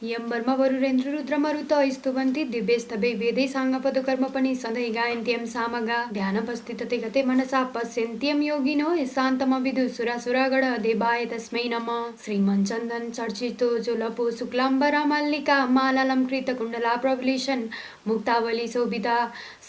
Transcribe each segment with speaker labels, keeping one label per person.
Speaker 1: यम्बर्मा वरुरेन्द्र रुद्र मरुत स्तुवन्ति दिव्यस्तभे वेदै साङ्गपदकर्म पनि सधैँ गायन्त्यं सामगा ध्यानपस्थितते गते मनसा पश्यन्त्यं योगिनो शान्तमविदु सुरासुरगण देवाय तस्मै नमः श्रीमञ्चन्दन चर्चितो जोलपो शुक्लाम्बरा मल्लिका मालालङ्कृत कुण्डला प्रबलिशन मुक्तावली शोभिता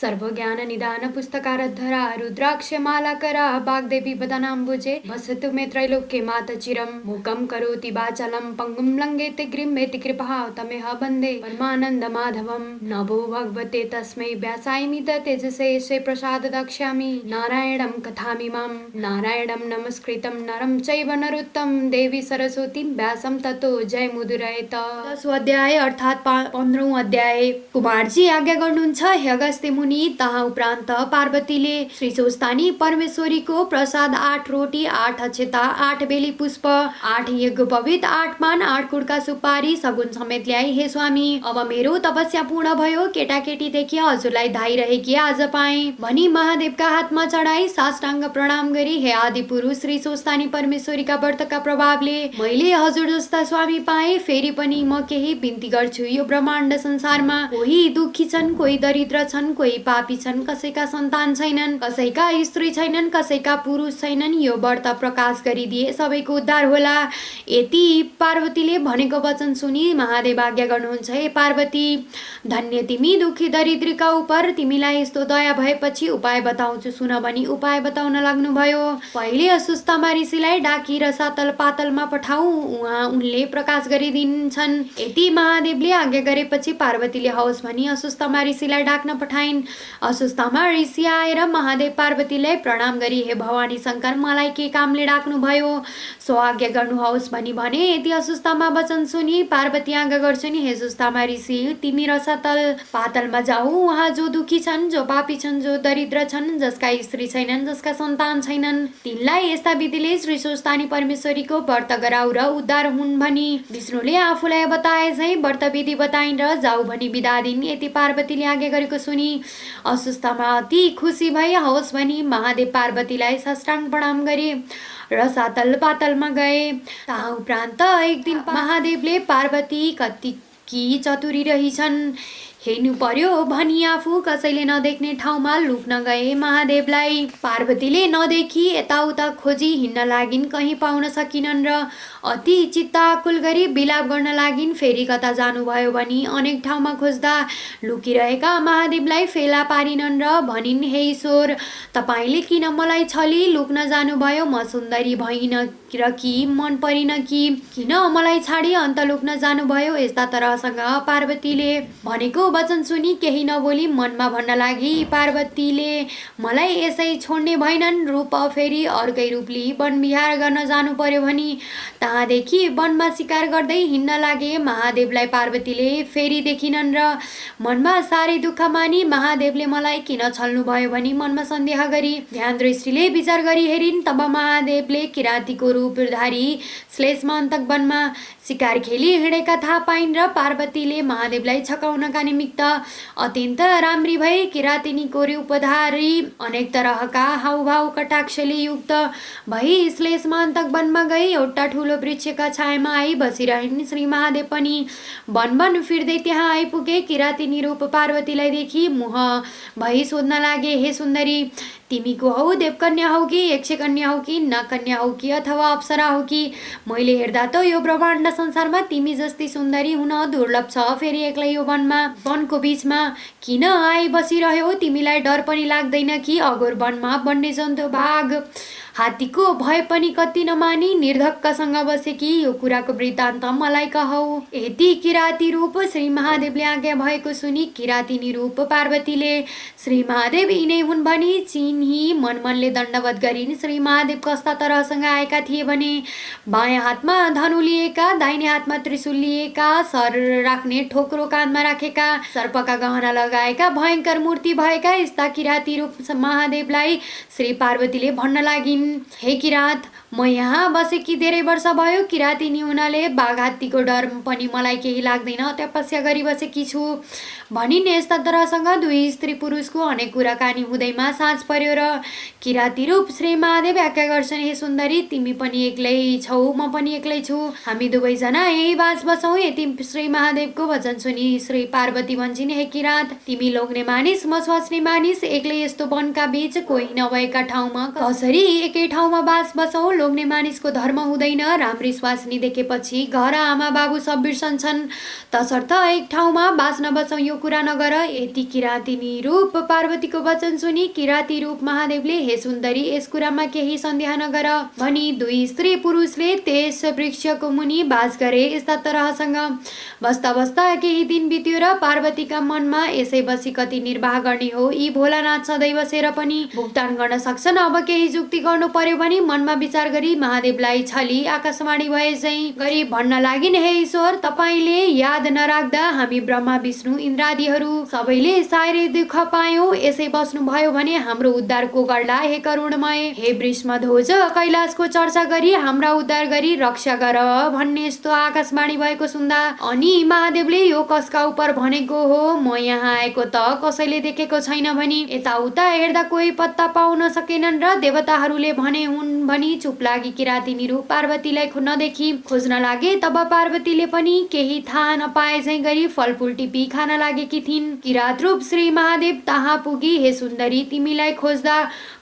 Speaker 1: सर्वज्ञान निदान पुस्तकारधरा रुद्राक्ष मालाकरा वाग्देवी वदनाम्बुजे वसतु मे त्रैलोक्ये मातचिरं मूकं करोति वाचालं पङ्गुं लङ्घयते गृह्णेति तमेह वन्दे परमानन्द माधवं नभो भगवते तस्मै व्यासायमित तेजसे से प्रसाद दक्ष्यामि नारायणं कथामिमां नारायणं नमस्कृतं नरं चैव नरोत्तम देवी सरस्वती व्यासं ततो जय मुदुरयत। 10वां अध्याय अर्थात् 15वां अध्याय। कुमारजी आज्ञा गर्नुहुन्छ हे अगस्त्य मुनि। तहाँ उपरान्त पार्वतीले श्री स्वस्थानी परमेश्वरीको प्रसाद 8 रोटी 8 अक्षता 8 बेली पुष्प 8 यज्ञोपवीत 8 पान 8 कुडका सुपारी सगुन समेत ल्याई। हे स्वामी, अब मेरो तपस्या पूर्ण भयो। केटाकेटीदेखि हजुरलाई धाइरहेकी आज पाएँ भनी महादेवका हातमा चढाई साष्टाङ्ग प्रणाम गरी हे आदि पुरुष श्री स्वस्थानी परमेश्वरीका व्रतका प्रभावले मैले हजुर जस्ता स्वामी पाएँ। फेरि पनि म केही बिन्ती गर्छु। यो ब्रह्माण्ड संसारमा कोही दुखी छन्, कोही दरिद्र छन्, कोही पापी छन्, कसैका सन्तान छैनन्, कसैका स्त्री छैनन्, कसैका पुरुष छैनन्। यो व्रत प्रकाश गरिदिए सबैको उद्धार होला। यति पार्वतीले भनेको वचन सुनि महादेव आज्ञा गर्नुहुन्छ, हे पार्वती, धन्य तिमी दुखी दरिद्रीका उप। तिमीलाई यस्तो दया भएपछि उपाय बताउँछु सुन भनी उपाय बताउन लाग्नुभयो। पहिले अस्वस्थमा ऋषिलाई डाकी रसातल पातलमा पठाऊ, उहाँ उनले प्रकाश गरिदिन्छन्। यति महादेवले आज्ञा गरेपछि पार्वतीले हवस् भनी अस्वस्थमा ऋषिलाई डाक्न पठाइन्। अस्वस्थमा ऋषि आएर महादेव पार्वतीलाई प्रणाम गरी हे भवानी शङ्कर, मलाई के कामले डाक्नु भयो सो आज्ञा गर्नुहोस् भनी भने। यति अस्वस्थमा वचन सुनि पार्वती आज्ञा गर्छन्, हे सुस्तामा ऋषि, तिमी रसातल पातलमा जाऊ। उहाँ जो दुखी छन्, जो पापी छन्, जो दरिद्र छन्, जसका स्त्री छैनन्, जसका सन्तान छैनन्, तिनलाई यस्ता विधिले श्री स्वस्थानी परमेश्वरीको व्रत गराउ र उद्धार हुन् भनी विष्णुले आफूलाई बताए झै व्रत विधि बताइन् र जाऊ भनी बिदा दिन्। यति पार्वतीले आज्ञा गरेको सुनि अस्वस्थमा अति खुसी भई हवस् भनी महादेव पार्वतीलाई साष्टाङ्ग प्रणाम गरे रसातल पातलमा गए। तहाँ उपरान्त एक दिन महादेवले पार्वती कतिकी चतुरी रहिछन् हेर्नु पर्यो भनी आफू कसैले नदेख्ने ठाउँमा लुक्न गए। महादेवलाई पार्वतीले नदेखी यताउता खोजी हिँड्न लागिन्, कहीँ पाउन सकिनन् र अति चित्ताकुल गरी बिलाप गर्न लागिन्। फेरि कता जानुभयो भनी अनेक ठाउँमा खोज्दा लुकिरहेका महादेवलाई फेला पारिनन् र भनिन्, हे ईश्वर, तपाईँले किन मलाई छली लुक्न जानुभयो? म सुन्दरी भइन र कि मन परिन कि किन मलाई छाडी अन्त लुक्न जानुभयो? यस्ता तरहसँग पार्वतीले भनेको वचन सुनि केही नबोली मनमा भन्न लागि, पार्वतीले मलाई यसै छोड्ने भएनन्। रूप फेरि अर्कै रूप लिई वन विहार गर्न जानु पर्यो भनी तहाँदेखि वनमा शिकार गर्दै हिँड्न लागे। महादेवलाई पार्वतीले फेरि देखिनन् र मनमा साह्रै दुःख मानी महादेवले मलाई किन छल्नु भयो भनी मनमा सन्देह गरी ध्यान दृष्टिले विचार गरी हेरिन्। तब महादेवले किरातीको रूपधारी श्लेषमन्तक वनमा शिकार खेली हिँडेका थाहा पाइन् र पार्वतीले महादेवलाई छकाउनका निमित्त अत्यन्त राम्री भई किरातिनीको रूपधारी अनेक तरहका हाउभाउ कटाक्षले युक्त भई श्लेषमन्तक वनमा गई। एउटा ठुलो वृक्षका छायामा आई बसिरहन्। श्री महादेव पनि वन फिर्दै त्यहाँ आइपुगे। किरातिनी रूप पार्वतीलाई देखि मुह भई सोध्न लागे, हे सुन्दरी, तिमी को हौ? देवकन्या हौ कि यक्षकन्या हौ कि नागकन्या हौ कि अथवा अप्सरा हौ कि? मैले हेर्दा त यो ब्रह्माण्ड संसारमा तिमी जस्ती सुन्दरी हुन दुर्लभ छ। फेरि एक्लै यो वनको बीचमा किन आई बसिरह्यो? तिमीलाई डर पनि लाग्दैन कि? अघोर वनमा वन्य जन्तु बाघ हात्तीको भय पनि कति नमानी निर्धक्कसँग बसे कि? यो कुराको वृत्तान्त मलाई कहौ। यति किराती रूप श्री महादेवले आज्ञा भएको सुनि किरातिनी रूप पार्वतीले श्री महादेव यिनै हुन् भनी चिन्ही मनमनले दण्डवत गरिन्। श्री महादेव कस्ता तरहसँग आएका थिए भने बायाँ हातमा धनु लिएका, दाहिने हातमा त्रिशूल लिएका, सर राख्ने ठोक्रो कानमा राखेका, सर्पका गहना लगाएका, भयङ्कर मूर्ति भएका यस्ता किराती रूप महादेवलाई श्री पार्वतीले भन्न लागिन्, हे किरात, म यहाँ बसेकी धेरै वर्ष भयो। किराँतिनी हुनाले बाघ हात्तीको डर पनि मलाई केही लाग्दैन। तपस्या गरी बसेकी छु भनिन्। यस्ता तरहसँग दुई स्त्री पुरुषको अनेक कुराकानी हुँदैमा साँझ पर्यो र किराँती रूप श्री महादेव व्याख्या गर्छन्, हे सुन्दरी, तिमी पनि एक्लै छौ, म पनि एक्लै छु। हामी दुवैजना यही बास बसौँ। यति श्री महादेवको वचन सुनि श्री पार्वती भन्छन्, हे किराँत, तिमी लोग्ने मानिस, म स्वास्नी मानिस, एक्लै यस्तो वनका बीच कोही नभएका ठाउँमा कसरी एकै ठाउँमा बास बसौँ? लोग्ने मानिसको धर्म हुँदैन। राम्री स्वास्नी देखेपछि घर आमा बाबु सब बिर्सन्छन्। तसर्थ एक ठाउँमा बास नबसौँ, यो कुरा नगर। यति किराँतिनी रूप पार्वतीको वचन सुनि किराँती रूप महादेवले, हे सुन्दरी, यस कुरामा केही सन्देह नगर भनी दुई स्त्री पुरुषले त्यस वृक्षको मुनि बास गरे। यस्ता तरहसँग बस्दा बस्दा केही दिन बित्यो र पार्वतीका मनमा यसै बसी कति निर्वाह गर्ने हो। यी भोलानाथ सधैँ बसेर पनि भुक्तान गर्न सक्छन्। अब केही जुक्ति गर्नु पर्यो भनी मनमा विचार गरी महादेवलाई छली आकाशवाणी भए चाहिँ गरी भन्न लागिन्, हे ईश्वर, तपाईँले याद नराख्दा हामी ब्रह्मा विष्णु इन्द्रादिहरू सबैले साह्रै दुःख पायौं। यसै बस्नु भयो भने हाम्रो उद्धारको गर्ला। हे करुणमय, हे वृषध्वज, कैलाशको चर्चा गरी हाम्रा उद्धार गरी रक्षा गर भन्ने यस्तो आकाशवाणी भएको सुन्दा अनि महादेवले यो कसका उप भनेको हो? म यहाँ आएको त कसैले देखेको छैन भनी यताउता हेर्दा कोही पत्ता पाउन सकेनन् र देवताहरूले भने हुन् भनी चुप लागी किराँतिनी रूप पार्वतीलाई नदेखि खोज्न लागे। तब पार्वतीले पनि केही थाहा नपाए झैं गरी फलफुल टिपी खान लागेकी थिइन्। किरात रूप श्री महादेव तहाँ पुगी, हे सुन्दरी, तिमीलाई खोज्दा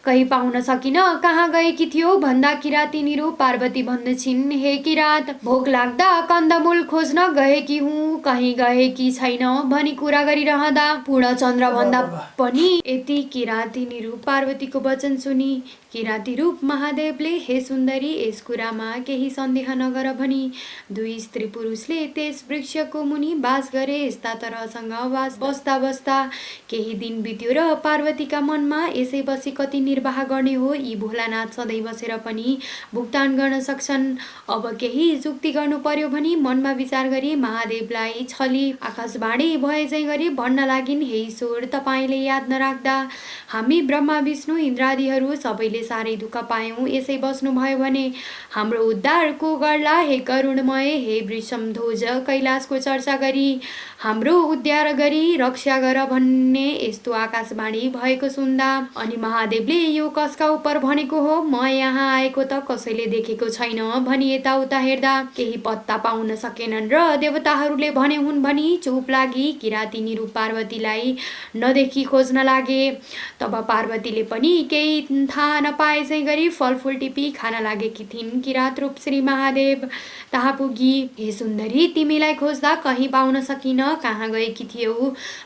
Speaker 1: कहीँ पाउन सकिन, कहाँ गएकी थियो भन्दा किराँतिनी रूप पार्वती भन्दछिन्, हे किरात, भोक लाग्दा कन्दमूल खोज्न गएकी हुँ, कहीँ गएकी छैन भनी कुरा गरिरहँदा पूर्णचन्द्र भन्दा पनि यति किराँतिनी रूप पार्वतीको वचन सुनि किराँती रूप महादेवले, हे सुन्दरी, यस कुरामा केही सन्देह नगर भनी दुई स्त्री पुरुषले त्यस वृक्षको मुनि बास गरे। यस्ता तरहसँग बास बस्दा बस्दा केही दिन बित्यो र पार्वतीका मनमा यसै बसी कति निर्वाह गर्ने हो। यी भोलानाथ सधैँ बसेर पनि भुक्तान गर्न सक्छन्। अब केही जुक्ति गर्नु पर्यो भनी मनमा विचार गरी महादेवलाई छली आकाशवाणी भए चाहिँ गरी भन्न लागिन्, हे ईश्वर, तपाईँले याद नराख्दा हामी ब्रह्मा विष्णु इन्द्रादिहरू सबैले साह्रै दुःख पायौं। यसै बस्नु भयो भने हाम्रो उद्धारको गर्ला। हे करुणमय, हे वृषध्वज, कैलाशको चर्चा गरी हाम्रो उद्धार गरी रक्षा गर भन्ने यस्तो आकाशवाणी भएको सुन्दा अनि महादेवले यो कसका उप भनेको हो? म यहाँ आएको त कसैले देखेको छैन भनी यताउता हेर्दा केही पत्ता पाउन सकेनन् र देवताहरूले भने हुन् भनी चुप लागी किराँतिनी रूप पार्वतीलाई नदेखि खोज्न लागे। तब पार्वतीले पनि केही थाहा नपाए चाहिँ गरी फलफुल टिपी खान लागेकी थिइन्। किरात रूप श्री महादेव तहाँ पुगी, हे सुन्दरी, तिमीलाई खोज्दा कहीँ पाउन सकिन, कहाँ गएकी थियौ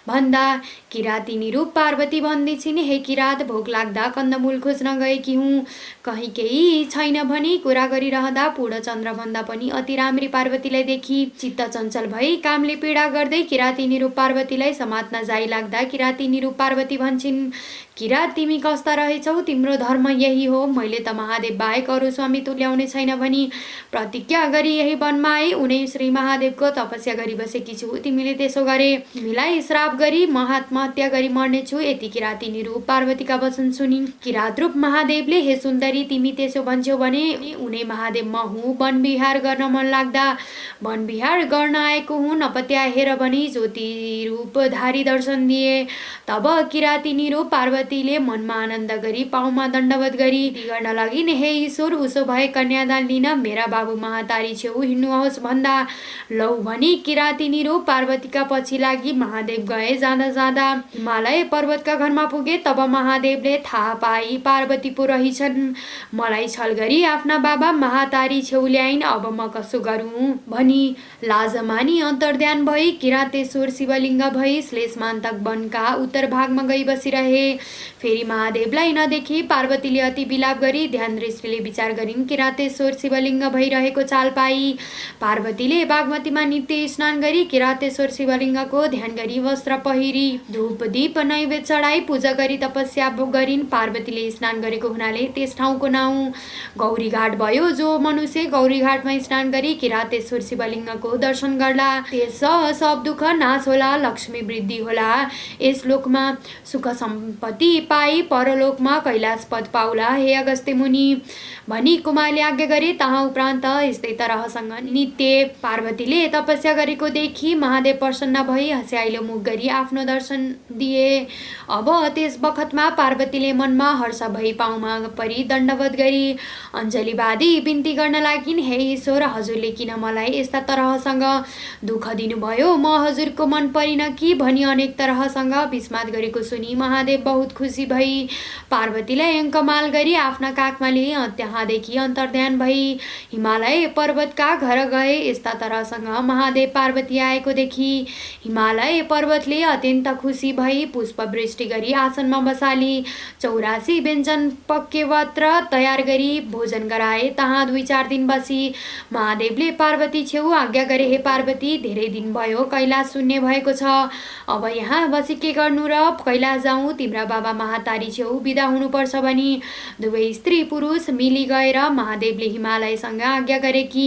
Speaker 1: भन्दा किराँतिनी रूप पार्वती भन्दैछिन्, हे किरात, भोक लाग्दा कन्दमूल खोज्न गएकी हुँ, कहीँ केही छैन भनी कुरा गरिरहँदा पूर्णचन्द्र भन्दा पनि अति राम्री पार्वतीलाई देखि चित्त चञ्चल भई कामले पीडा गर्दै किराँतिनी रूप पार्वतीलाई समात्न जाइ लाग्दा किराँतिनी रूप पार्वती भन्छन्, किरात, तिमी कस्ता रहेछौ? तिम्रो धर्म यही हो। मैले त महादेव बाहेक अरू स्वामी तुल्याउने छैन भनी प्रतिज्ञा गरी यही वनमा आए। उनै श्री महादेवको तपस्या गरी बसेकी छु। तिमीले त्यसो गरे तिमीलाई श्राप गरी आत्महत्या गरी मर्नेछु। यति किराँतिनी रूप पार्वतीका वचन सुनि किरात रूप महादेवले, हे सुन्दरी, तिमी त्यसो भन्छौ भने उनै महादेव म हुँ। वन विहार गर्न मन लाग्दा वन विहार गर्न आएको हुँ। नपत्याएर भनी ज्योति रूपधारी दर्शन दिए। तब किराँतिनी रूप पार्वतीले मनमा आनन्द गरी पाउमा दण्डवत गरी गर्न लागिन्, हे ईश्वर, उसो भए कन्यादान लिन मेरा बाबु महातारी छेउ हिँड्नुहोस् भन्दा लौ भनी किराँतिनी रूप पार्वतीका पछि लागि महादेव गए। जाँदा जाँदा हिमालय पर्वतका घरमा पुगे। तब महादेवले थाहा पाई पार्वती पो रहेछन्। मलाई छल गरी आफ्ना बाबा महातारी छेउ ल्याइन्। अब म कसो गरूँ भनी लाज मानी अन्तर्ध्यान भई किरातेश्वर शिवलिङ्ग भई श्लेषमान्तक वनका उत्तर भागमा गई बसिरहे। फेरि महादेवलाई नदेखि पार्वतीले अति विलाप गरी ध्यान दृष्टिले विचार गरिन्। किरातेश्वर शिवलिङ्ग भइरहेको चाल पाई पार्वतीले बागमतीमा नित्य स्नान गरी किरातेश्वर शिवलिङ्गको ध्यान गरी वस्त्र पहिरी धूप दीप नैवेद्य चढाई पूजा गरी तपस्या गरिन्। पार्वतीले स्नान गरेको हुनाले त्यस ठाउँको नाउँ गौरीघाट भयो। जो मनुष्य गौरीघाटमा स्नान गरी किरातेश्वर शिवलिङ्गको दर्शन गर्ला त्यस सब दुःख नाश होला, लक्ष्मी वृद्धि होला, यस लोकमा सुख सम्पत्ति मुक्ति पाई परलोकमा कैलाश पद पाउला हे अगस्त्य मुनि भनी कुमारले आज्ञा गरे। तहाँ उपरान्त यस्तै तरहसँग नित्य पार्वतीले तपस्या गरेको देखि महादेव प्रसन्न भई हँस्याइलो मुख गरी आफ्नो दर्शन दिए। अब त्यस बखतमा पार्वतीले मनमा हर्ष भई पाउमा परी दण्डवत गरी अञ्जली बाँधी बिन्ती गर्न लागिन्। हे ईश्वर, हजुरले किन मलाई यस्ता तरहसँग दुःख दिनुभयो? म हजुरको मन परिन कि भनी अनेक तरहसँग विस्मात गरेको सुनि महादेव बहुत खुसी भई पार्वतीलाई अङ्कमाल गरी आफ्ना काखमा लिए। त्यहाँदेखि अन्तर्ध्यान भई हिमालय पर्वतका घर गए। यस्ता तरहसँग महादेव पार्वती आएको देखि हिमालय पर्वतले अत्यन्त खुसी भई पुष्पवृष्टि गरी आसनमा बसाली 84 व्यञ्जन पक्केवत्र तयार गरी भोजन गराए। तहाँ 2-4 दिन बसी महादेवले पार्वती छेउ आज्ञा गरे, हे पार्वती, धेरै दिन भयो कैलाश शून्य भएको छ। अब यहाँ बसी के गर्नु र? कैलाश जाउँ? तिम्रा बाबा महातारी छेउ बिदा हुनुपर्छ भनी दुवै स्त्री पुरुष मिली गएर महादेवले हिमालयसँग आज्ञा गरे कि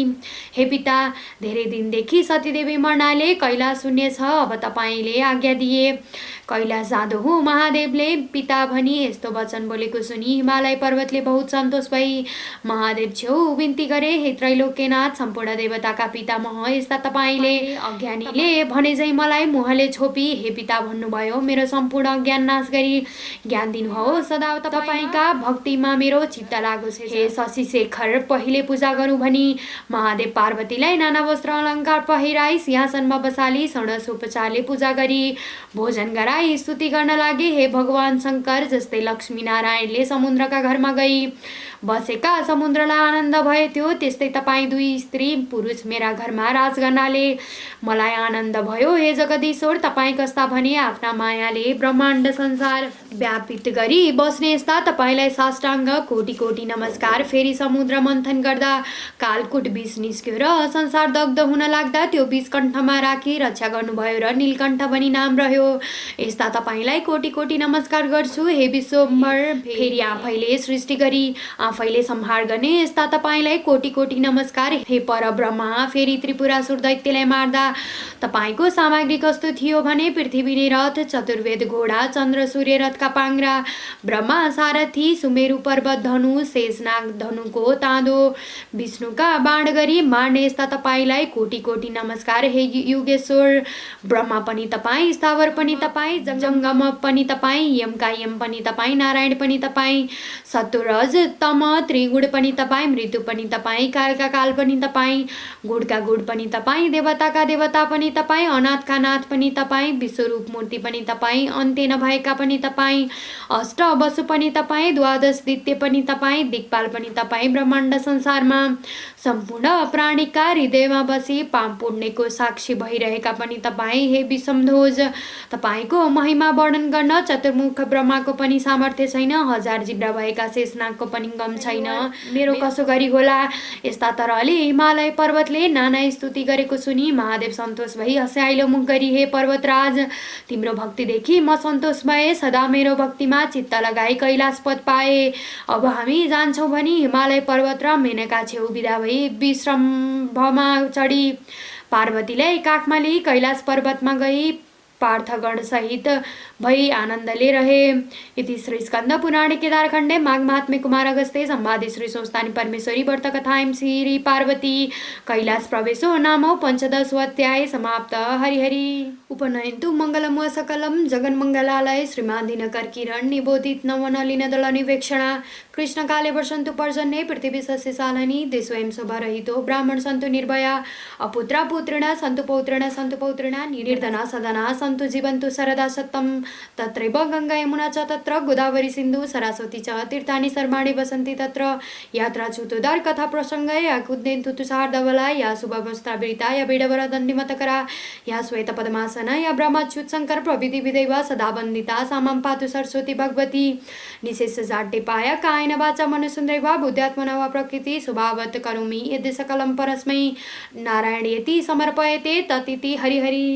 Speaker 1: हे पिता, धेरै दिनदेखि सतीदेवी मर्नाले कैलाश शून्य छ। अब तपाईँले आज्ञा दिए कैलाश जाँदो हुँ। महादेवले पिता भनी यस्तो वचन बोलेको सुनि हिमालय पर्वतले बहुत सन्तोष भई महादेव छेउ बिन्ती गरे, हे त्रैलोक्यनाथ सम्पूर्ण देवताका पितामह, यस्ता तपाईँले अज्ञानीले भने झै मलाई मुहले छोपी हे पिता भन्नुभयो। मेरो सम्पूर्ण अज्ञान नाश गरी ज्ञान दिनुहोस्। सदा तपाईँका भक्तिमा मेरो चित्त लागोस्। हे शशि शेखर, पहिले पूजा गरौँ भनी महादेव पार्वतीलाई नाना वस्त्र अलङ्कार पहिराई सिंहासनमा बसाली षोडश उपचारले पूजा गरी भोजन गराई स्तुति गर्न लागे। हे भगवान शङ्कर, जस्तै लक्ष्मी नारायणले समुद्रका घरमा गई बसेका समुद्रलाई आनन्द भयो थियो, त्यस्तै तपाईँ 2 स्त्री पुरुष मेरा घरमा राज गर्नाले मलाई आनन्द भयो। हे जगदीश्वर, तपाईँ कस्ता भने आफ्ना मायाले ब्रह्माण्ड संसार व्यापित गरी बस्ने यस्ता तपाईँलाई साष्टाङ्ग कोटि कोटि नमस्कार। फेरि समुद्र मन्थन गर्दा कालकुट विष निस्क्यो र संसार दग्ध हुन लाग्दा त्यो विष कण्ठमा राखी रक्षा गर्नुभयो र नीलकण्ठ भनी नाम रह्यो। यस्ता तपाईँलाई कोटि कोटि नमस्कार गर्छु। हे विश्वम्भर, फेरि आफैले सृष्टि गरी आफैले संहार गर्ने यस्ता तपाईँलाई कोटि कोटि नमस्कार। हे परब्रह्मा, फेरि त्रिपुरासुर दैत्यलाई मार्दा तपाईँको सामग्री कस्तो थियो भने पृथ्वी नै रथ, चतुर्वेद घोडा, चन्द्र सूर्य रथका पाङ्ग्रा, ब्रह्मा सारथी, सुमेरु पर्वत धनु, शेषनाग धनुको ताँदो, विष्णुका बाण गरी मार्ने यस्ता तपाईँलाई कोटि कोटि नमस्कार। हे युगेश्वर, ब्रह्मा पनि तपाईँ, स्थावर पनि तपाईँ, जङ्गम पनि तपाईँ, यमका यम पनि तपाईँ, नारायण पनि तपाईँ, सत्वरज तम त्रिगुण पनि तपाईँ, मृत्यु पनि तपाईँ, कालका काल पनि तपाईँ, गुणका गुण पनि तपाईँ, देवताका देवता पनि तपाईँ, अनाथका नाथ पनि तपाईँ, विश्वरूप मूर्ति पनि तपाईँ, अन्त्य नभएका पनि तपाईँ, अष्ट वसु पनि तपाईँ, द्वादश दित्य पनि तपाईँ, दिक्पाल पनि तपाईँ, ब्रह्माण्ड संसारमा सम्पूर्ण प्राणीका हृदयमा बसी पाप पुण्यको साक्षी भइरहेका पनि तपाईँ। हे विषमध्वज, तपाईँको महिमा वर्णन गर्न चतुर्मुख ब्रह्माको पनि सामर्थ्य छैन, 1000 जिब्रा भएका शेषनागको पनि गम छैन। मेरो कसो गरी होला? यस्ता तरहले हिमालय पर्वतले नाना स्तुति गरेको सुनि महादेव सन्तोष भई हँस्याइलो मुख गरी, हे पर्वतराज, तिम्रो भक्तिदेखि म सन्तोष भए, सदा मेरो भक्तिमा चित्त लगाई कैलाश पद पाए। अब हामी जान्छौँ भनी हिमालय पर्वत र मेनका छेउ बिदा भई विश्रम्भमा चढी पार्वतीलाई काखमा लिई कैलाश पर्वतमा गई पार्थगण सहित भई आनन्दले रहे। इति श्री स्कंद पुराणे केदारखण्डे माघ महात्म्ये कुमार अगस्त्ये संवादे श्री संस्थानी परमेश्वरी व्रतकथायां श्री पार्वती कैलाश प्रवेशो नामो पंचदशोऽध्याय समाप्त। हरि हरि उपनयन्तु मङ्गलं व सकलं जगन्मङ्गलालय श्रीमान् दिनकरकिरण निबोधित नवनलिनदल निवेक्षणा कृष्णकाले वर्षन्तु पर्जन्ये पृथिवी सस्यशालिनी देशोऽयं शोभारहितो ब्राह्मण सन्तु निर्भया अपुत्रा पुत्रिणा सन्तु पौत्रिणा सन्तु पौत्रिणा निर्धना सदना सन्तु जीवन्तु सरदा सत्तम तत्रैव गङ्गा यमुना च तत्र गोदावरी सिन्धु सरस्वती च तीर्थानि सर्वाणि वसन्ति तत्र यात्रा चुतोदार कथा प्रसङ्गे या कुद्यन्तु तुषारधवला या शुभवस्त्रावृता या बिडवर दण्डिमतकरा या श्वेत पद्मासना या ब्रह्मच्युत शङ्कर प्रविधि विदैव सदा वन्दिता सामां पातु सरस्वती भगवती निशेष जाड्यपाय कायेन वाचा मनोसुन्द्रैव बुद्ध्यात्मना वा प्रकृति स्वभावत् करोमि यद्य सकलं परस्मै नारायणेति समर्पयते ततिति हरि हरि।